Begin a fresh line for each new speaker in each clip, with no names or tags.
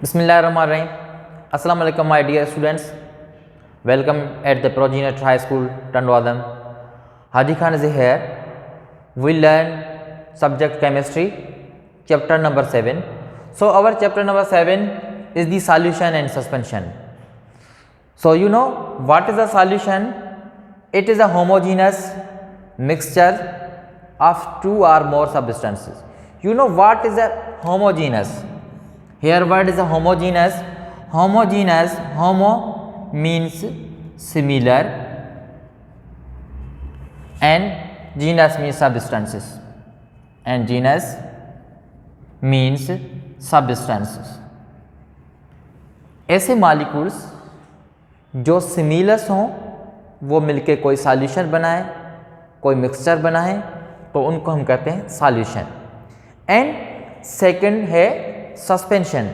Bismillahirrahmanirrahim. Assalamu alaikum my dear students. Welcome at the Progenitor High School, Tandwadam. Haji Khan is here. We learn subject chemistry, chapter number 7. So our chapter number 7 is the solution and suspension. So you know what is a solution? It is a homogeneous mixture of two or more substances. You know what is a homogeneous? Here word is a homogeneous. Homogeneous, homo means similar and genus means substances, and genus means substances. ऐसे molecules जो similars हों वो मिलके कोई solution बनाए, कोई mixture बनाए, तो उनको हम कहते हैं सॉल्यूशन. एंड सेकंड है suspension.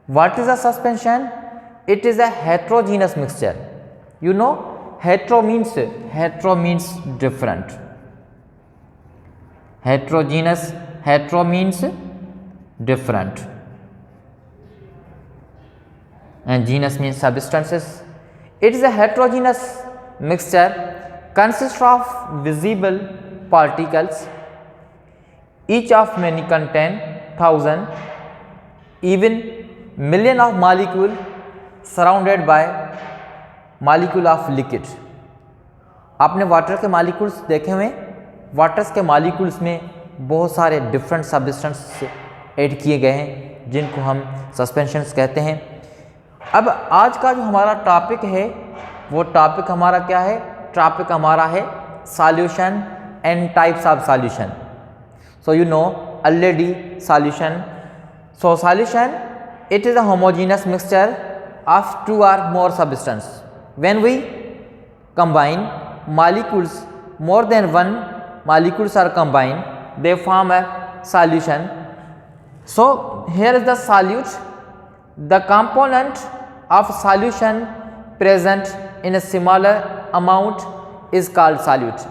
What is a suspension? It is a heterogeneous mixture. You know, hetero means different. Heterogeneous, hetero means different, and genus means substances. It is a heterogeneous mixture consists of visible particles, each of many contain thousand, even million of molecule surrounded by molecule of liquid. आपने water के molecules देखे हुए. Waters के molecules में बहुत सारे different substance add किए गए हैं जिनको हम सस्पेंशंस कहते हैं. अब आज का जो हमारा टॉपिक है वो टॉपिक हमारा क्या है? टॉपिक हमारा है solution and types of solution. So you know already solution. So solution, it is a homogeneous mixture of two or more substances. When we combine molecules, more than one molecules are combined, they form a solution. So here is the solute. The component of solution present in a similar amount is called solute.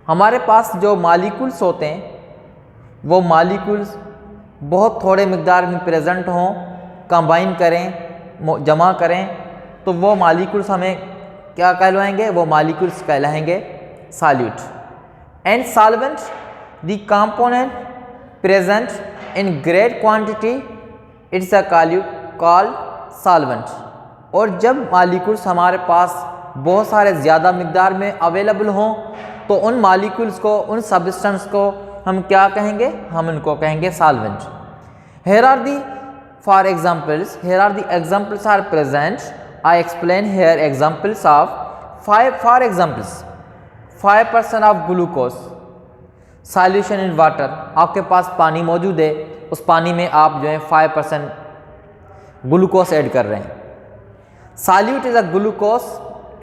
हमारे पास जो molecules होते हैं वो molecules बहुत थोड़े मिकदार में present हों, combine करें, जमा करें, तो वो मॉलिक्यूल्स हमें क्या कहलाएंगे? वो मॉलिक्यूल्स कहलाएंगे solute. And solvent, the component present in great quantity, it's a called solvent. और जब मॉलिक्यूल्स हमारे पास बहुत सारे ज़्यादा मिकदार में अवेलेबल हों तो उन मॉलिक्यूल्स को, उन सब्सटेंस को हम क्या कहेंगे? हम इनको कहेंगे solvent. Here are the for examples, here are the examples are present. I explain here examples of 5. For examples 5% of glucose solution in water. आपके पास पानी मौजूद है, उस पानी में आप जो है 5% ग्लूकोज ऐड कर रहे हैं. Solute is a glucose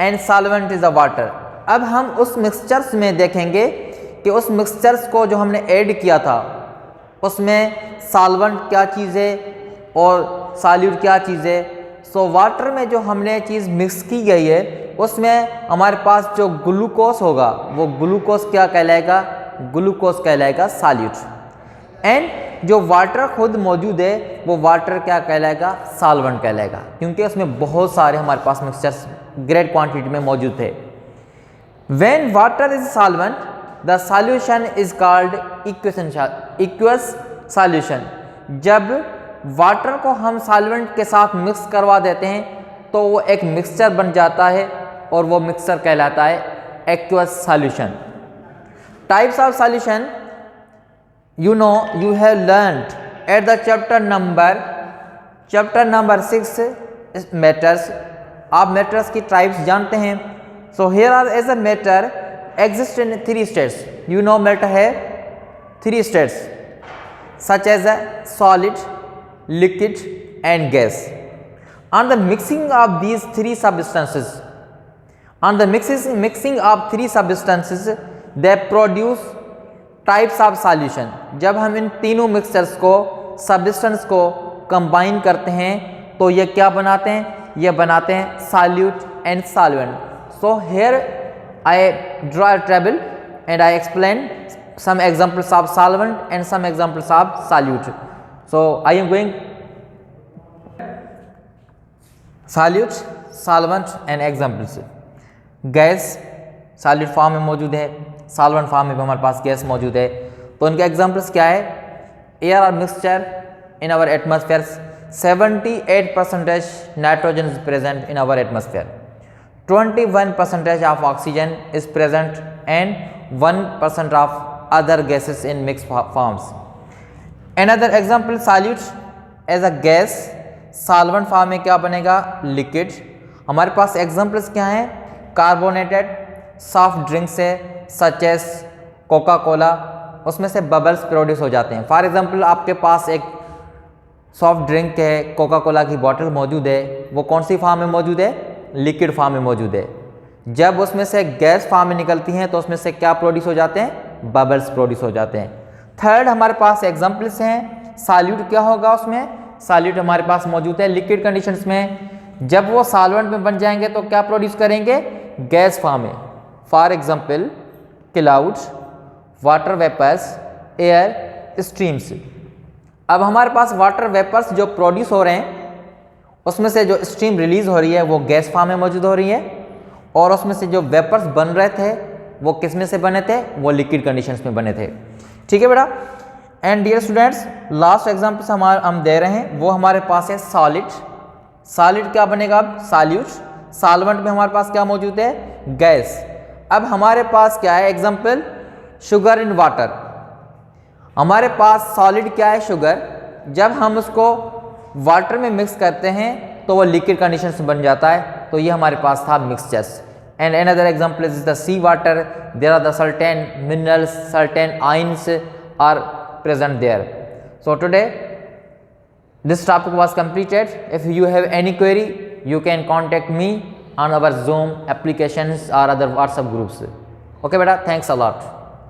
and solvent is a water. अब हम उस मिक्सचर्स में देखेंगे कि उस मिक्सचर्स को जो हमने ऐड किया था उसमें सॉल्वेंट क्या चीज़ है और सॉल्यूट क्या चीज़ है. सो वाटर में जो हमने चीज़ मिक्स की गई है उसमें हमारे पास जो ग्लूकोज होगा वो ग्लूकोज क्या कहलाएगा? ग्लूकोज कहलाएगा सॉल्यूट. एंड जो वाटर खुद मौजूद है वो वाटर क्या कहलाएगा? सॉल्वेंट कहलाएगा, क्योंकि उसमें बहुत सारे हमारे पास मिक्सचर्स ग्रेट क्वांटिटी में मौजूद थे. When water is solvent, the solution is called aqueous solution. जब वाटर को हम सॉल्वेंट के साथ मिक्स करवा देते हैं तो वो एक मिक्सचर बन जाता है और वो मिक्सचर कहलाता है aqueous solution. Types of solution, you know, you have learned at the chapter number 6 matters. आप matters की types जानते हैं. So here are as a matter exist in 3 states. You know matter है 3 states such as a solid, liquid and gas. On the mixing of these 3 substances, on the mixing of 3 substances, they produce types of solution. जब हम इन तीनों mixtures को, substance को combine करते हैं तो ये क्या बनाते हैं? ये बनाते हैं solute and solvent. So here I draw a table and I explain some examples of solvent and some examples of solute. So I am going solute, solvent and examples. Gas solid form में मौजूद है, solvent form में भी हमारे पास gas मौजूद है। तो उनके एग्जाम्पल्स क्या है? एयर और mixture in our atmosphere, 78% nitrogen is present in our atmosphere, 21% of oxygen is present and 1% of other gases in mix forms. Another example, solute as a gas, solvent form में क्या बनेगा? Liquid. हमारे पास examples क्या हैं? Carbonated soft drinks है such as Coca Cola, उसमें से bubbles produce हो जाते हैं। फॉर एग्जांपल आपके पास एक सॉफ्ट ड्रिंक है, कोका कोला की बॉटल मौजूद है, वो कौन सी फॉर्म में मौजूद है? लिक्विड फॉर्म में मौजूद है। जब उसमें से गैस फॉर्म में निकलती हैं तो उसमें से क्या प्रोड्यूस हो जाते हैं? बबल्स प्रोड्यूस हो जाते हैं। थर्ड हमारे पास एग्जांपल्स हैं, सॉल्यूट क्या होगा उसमें? सॉल्यूट हमारे पास मौजूद है लिक्विड कंडीशंस में, जब वो सॉल्वेंट में बन जाएंगे तो क्या प्रोड्यूस करेंगे? गैस फॉर्म में। For example clouds, water vapours, air streams. अब हमारे पास वाटर वेपर्स जो प्रोड्यूस हो रहे हैं उसमें से जो स्ट्रीम रिलीज हो रही है वो गैस फॉर्म में मौजूद हो रही है, और उसमें से जो वेपर्स बन रहे थे वो किस में से बने थे? वो लिक्विड कंडीशंस में बने थे। ठीक है बेटा। And dear students, last example हम दे रहे हैं, वो हमारे पास है सॉलिड। सॉलिड क्या बनेगा अब? सॉल्यूट। सॉल्वेंट में हमारे पास क्या मौजूद है? गैस। अब हमारे पास क्या है? Example sugar in water. हमारे पास सॉलिड क्या है? शुगर। जब हम उसको वाटर में मिक्स करते हैं तो वो लिक्विड कंडीशन में बन जाता है, तो ये हमारे पास था mixtures. And another example is the sea water. There are the certain minerals, certain ions are present there. So today this topic was completed. If you have any query, you can contact me on our Zoom applications or other WhatsApp groups. Okay beta, thanks a lot.